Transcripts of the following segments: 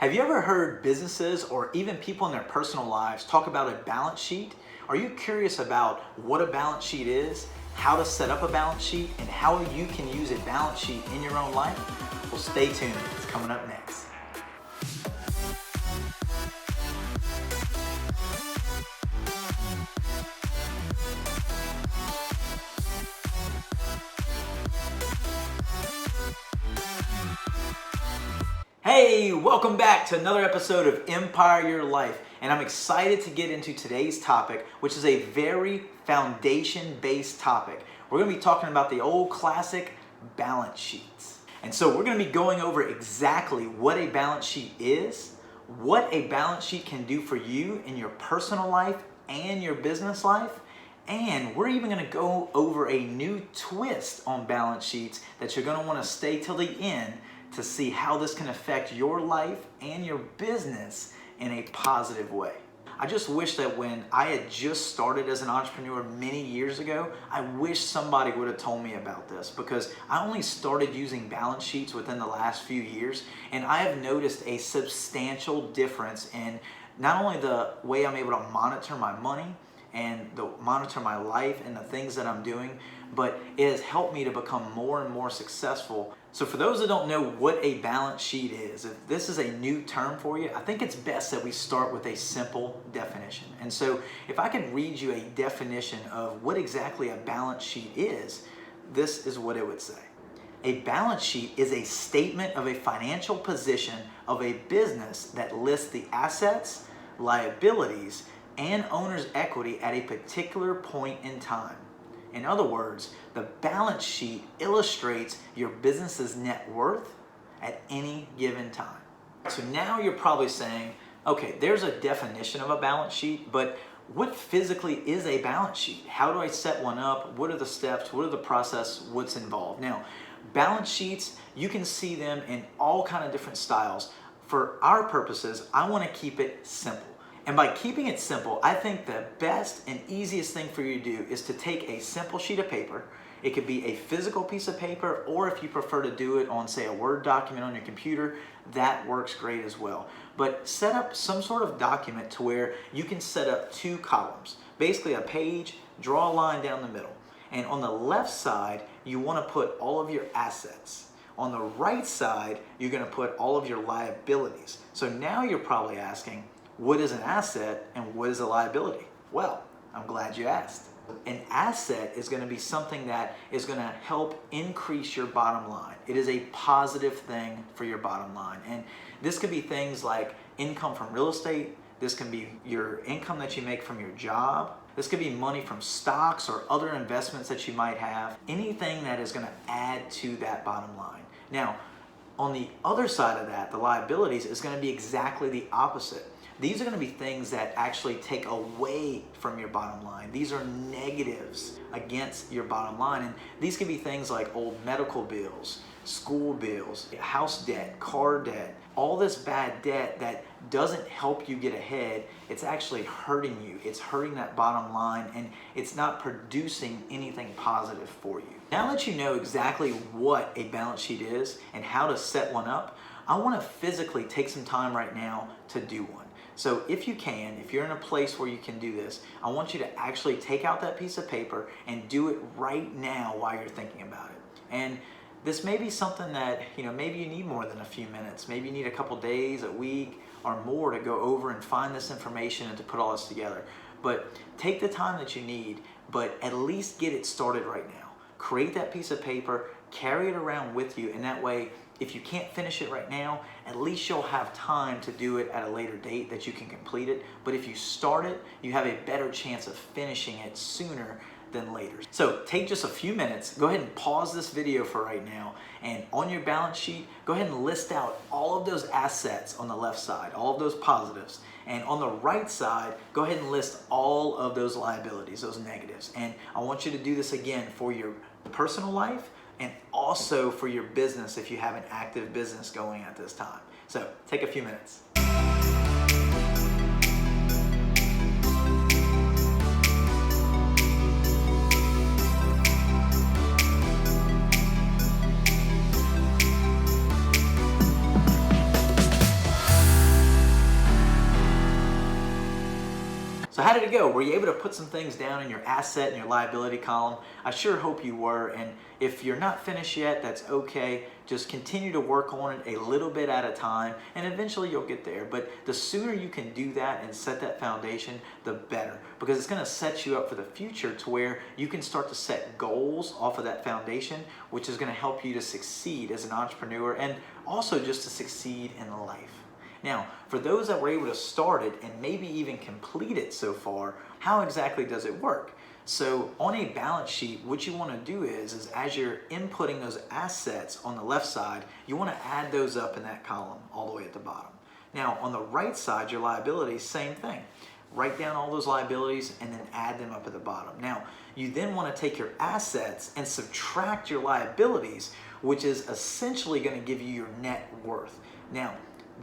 Have you ever heard businesses or even people in their personal lives talk about a balance sheet? Are you curious about what a balance sheet is, how to set up a balance sheet, and how you can use a balance sheet in your own life? Well, stay tuned. It's coming up next. Hey, welcome back to another episode of Empire Your Life, and I'm excited to get into today's topic, which is a very foundation-based topic. We're going to be talking about the old classic balance sheets. And so we're going to be going over exactly what a balance sheet is, what a balance sheet can do for you in your personal life and your business life, and we're even going to go over a new twist on balance sheets that you're going to want to stay till the end to see how this can affect your life and your business in a positive way. I just wish that when I had just started as an entrepreneur many years ago, I wish somebody would have told me about this, because I only started using balance sheets within the last few years, and I have noticed a substantial difference in not only the way I'm able to monitor my money and monitor my life and the things that I'm doing, but it has helped me to become more and more successful. So for those that don't know what a balance sheet is, if this is a new term for you, I think it's best that we start with a simple definition. And so if I could read you a definition of what exactly a balance sheet is, this is what it would say. A balance sheet is a statement of a financial position of a business that lists the assets, liabilities, and owner's equity at a particular point in time. In other words, the balance sheet illustrates your business's net worth at any given time. So now you're probably saying, okay, there's a definition of a balance sheet, but what physically is a balance sheet? How do I set one up? What are the steps? What are the process? What's involved? Now, balance sheets, you can see them in all kind of different styles. For our purposes, I want to keep it simple. And by keeping it simple, I think the best and easiest thing for you to do is to take a simple sheet of paper. It could be a physical piece of paper, or if you prefer to do it on, say, a Word document on your computer, that works great as well. But set up some sort of document to where you can set up two columns. Basically a page, draw a line down the middle. And on the left side, you want to put all of your assets. On the right side, you're going to put all of your liabilities. So now you're probably asking, what is an asset and what is a liability? Well, I'm glad you asked. An asset is going to be something that is going to help increase your bottom line. It is a positive thing for your bottom line. And this could be things like income from real estate. This can be your income that you make from your job. This could be money from stocks or other investments that you might have. Anything that is going to add to that bottom line. Now, on the other side of that, the liabilities is going to be exactly the opposite. These are going to be things that actually take away from your bottom line. These are negatives against your bottom line. And these could be things like old medical bills, school bills, house debt, car debt, all this bad debt that doesn't help you get ahead. It's actually hurting you. It's hurting that bottom line, and it's not producing anything positive for you. Now that you know exactly what a balance sheet is and how to set one up, I want to physically take some time right now to do one. So if you can, if you're in a place where you can do this, I want you to actually take out that piece of paper and do it right now while you're thinking about it. And this may be something that, maybe you need more than a few minutes. Maybe you need a couple days, a week, or more to go over and find this information and to put all this together. But take the time that you need, but at least get it started right now. Create that piece of paper, carry it around with you, and that way, if you can't finish it right now, at least you'll have time to do it at a later date that you can complete it. But if you start it, you have a better chance of finishing it sooner than later. So take just a few minutes, go ahead and pause this video for right now, and on your balance sheet, go ahead and list out all of those assets on the left side, all of those positives. And on the right side, go ahead and list all of those liabilities, those negatives. And I want you to do this again for your personal life, and also for your business if you have an active business going at this time. So take a few minutes. So how did it go? Were you able to put some things down in your asset and your liability column? I sure hope you were, and if you're not finished yet, that's okay. Just continue to work on it a little bit at a time, and eventually you'll get there. But the sooner you can do that and set that foundation, the better, because it's gonna set you up for the future to where you can start to set goals off of that foundation, which is gonna help you to succeed as an entrepreneur and also just to succeed in life. Now, for those that were able to start it and maybe even complete it so far, how exactly does it work? So on a balance sheet, what you want to do is as you're inputting those assets on the left side, you want to add those up in that column all the way at the bottom. Now, on the right side, your liabilities, same thing. Write down all those liabilities and then add them up at the bottom. Now, you then want to take your assets and subtract your liabilities, which is essentially going to give you your net worth. Now,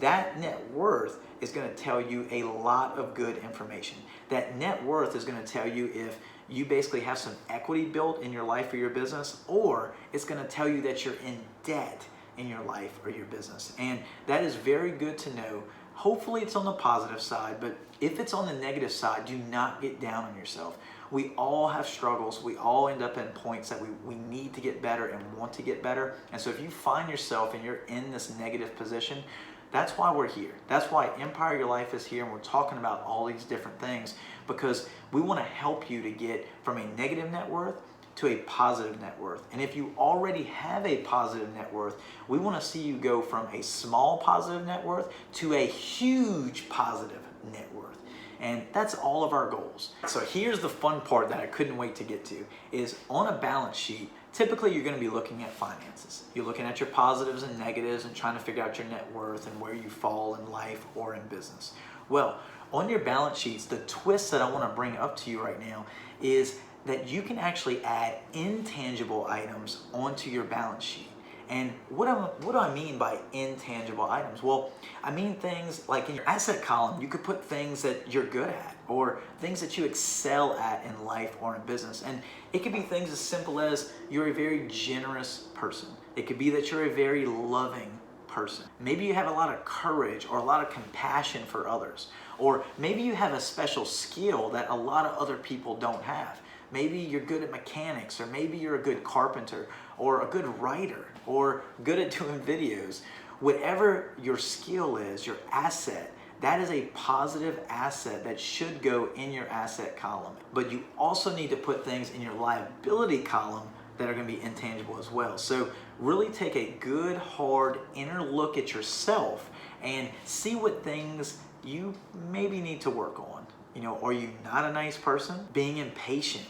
that net worth is going to tell you a lot of good information. That net worth is going to tell you if you basically have some equity built in your life or your business, or it's going to tell you that you're in debt in your life or your business. And that is very good to know. Hopefully it's on the positive side, but if it's on the negative side, do not get down on yourself. We all have struggles. We all end up in points that we need to get better and want to get better. And so if you find yourself and you're in this negative position, that's why we're here. That's why Empire Your Life is here, and we're talking about all these different things, because we want to help you to get from a negative net worth to a positive net worth. And if you already have a positive net worth, we want to see you go from a small positive net worth to a huge positive net worth. And that's all of our goals. So here's the fun part that I couldn't wait to get to, is on a balance sheet, typically you're going to be looking at finances. You're looking at your positives and negatives and trying to figure out your net worth and where you fall in life or in business. Well, on your balance sheets, the twist that I want to bring up to you right now is that you can actually add intangible items onto your balance sheet. And what do I mean by intangible items? Well, I mean things like in your asset column, you could put things that you're good at or things that you excel at in life or in business. And it could be things as simple as you're a very generous person. It could be that you're a very loving person. Maybe you have a lot of courage or a lot of compassion for others. Or maybe you have a special skill that a lot of other people don't have. Maybe you're good at mechanics, or maybe you're a good carpenter, or a good writer, or good at doing videos. Whatever your skill is, your asset, that is a positive asset that should go in your asset column. But you also need to put things in your liability column that are going to be intangible as well. So really take a good, hard inner look at yourself and see what things you maybe need to work on. You know, are you not a nice person? Being impatient,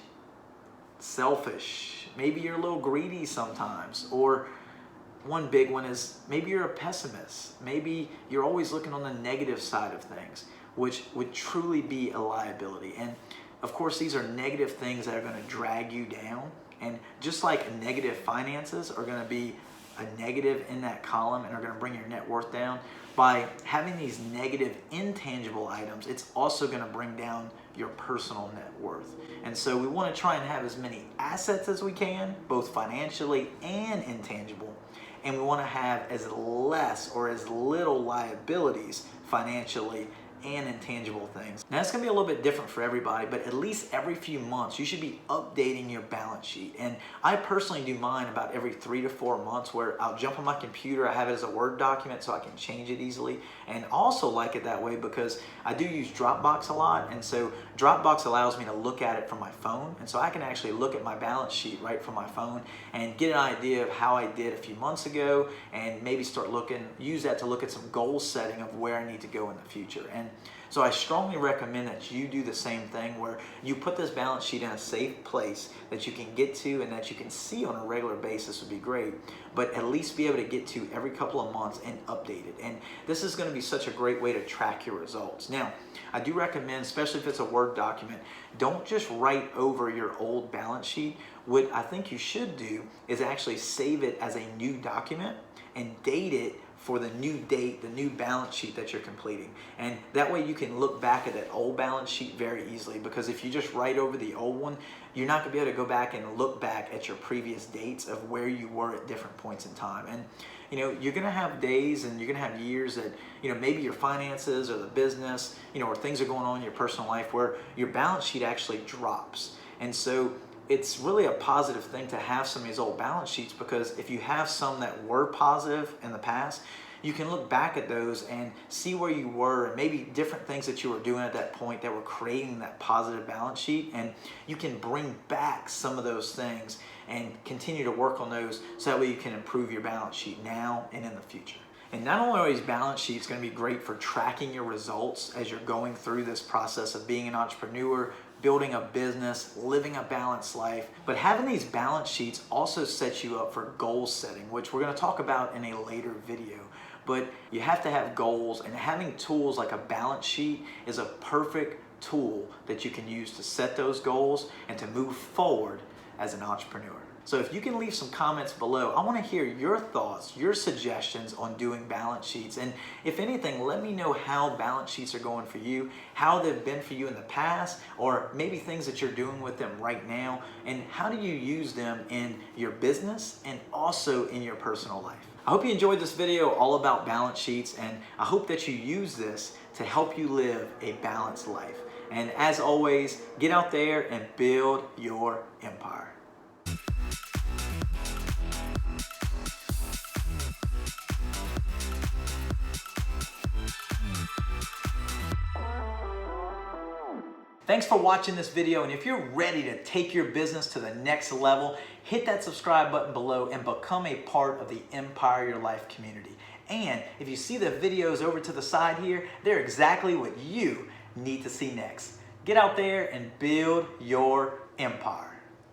selfish, maybe you're a little greedy sometimes, or one big one is maybe you're a pessimist. Maybe you're always looking on the negative side of things, which would truly be a liability. And of course, these are negative things that are going to drag you down. And just like negative finances are going to be a negative in that column and are going to bring your net worth down, by having these negative intangible items, it's also going to bring down your personal net worth. And so we want to try and have as many assets as we can, both financially and intangible. And we want to have as less or as little liabilities financially and intangible things. Now it's going to be a little bit different for everybody, but at least every few months you should be updating your balance sheet. And I personally do mine about every 3 to 4 months, where I'll jump on my computer, I have it as a Word document so I can change it easily. And also like it that way because I do use Dropbox a lot, and so Dropbox allows me to look at it from my phone, and so I can actually look at my balance sheet right from my phone and get an idea of how I did a few months ago, and maybe use that to look at some goal setting of where I need to go in the future. And so I strongly recommend that you do the same thing, where you put this balance sheet in a safe place that you can get to and that you can see on a regular basis would be great, but at least be able to get to every couple of months and update it. And this is going to be such a great way to track your results. Now, I do recommend, especially if it's a Word document, don't just write over your old balance sheet. What I think you should do is actually save it as a new document and date it for the new date, the new balance sheet that you're completing. And that way you can look back at that old balance sheet very easily, because if you just write over the old one, you're not gonna be able to go back and look back at your previous dates of where you were at different points in time. And you're gonna have days and you're gonna have years that, maybe your finances or the business, or things are going on in your personal life where your balance sheet actually drops. And so it's really a positive thing to have some of these old balance sheets, because if you have some that were positive in the past, you can look back at those and see where you were and maybe different things that you were doing at that point that were creating that positive balance sheet, and you can bring back some of those things and continue to work on those so that way you can improve your balance sheet now and in the future. And not only are these balance sheets going to be great for tracking your results as you're going through this process of being an entrepreneur, building a business, living a balanced life, but having these balance sheets also sets you up for goal setting, which we're going to talk about in a later video. But you have to have goals, and having tools like a balance sheet is a perfect tool that you can use to set those goals and to move forward as an entrepreneur. So if you can leave some comments below, I want to hear your thoughts, your suggestions on doing balance sheets. And if anything, let me know how balance sheets are going for you, how they've been for you in the past, or maybe things that you're doing with them right now, and how do you use them in your business and also in your personal life. I hope you enjoyed this video all about balance sheets, and I hope that you use this to help you live a balanced life. And as always, get out there and build your empire. Thanks for watching this video, and if you're ready to take your business to the next level, hit that subscribe button below and become a part of the Empire Your Life community. And if you see the videos over to the side here, they're exactly what you need to see next. Get out there and build your empire.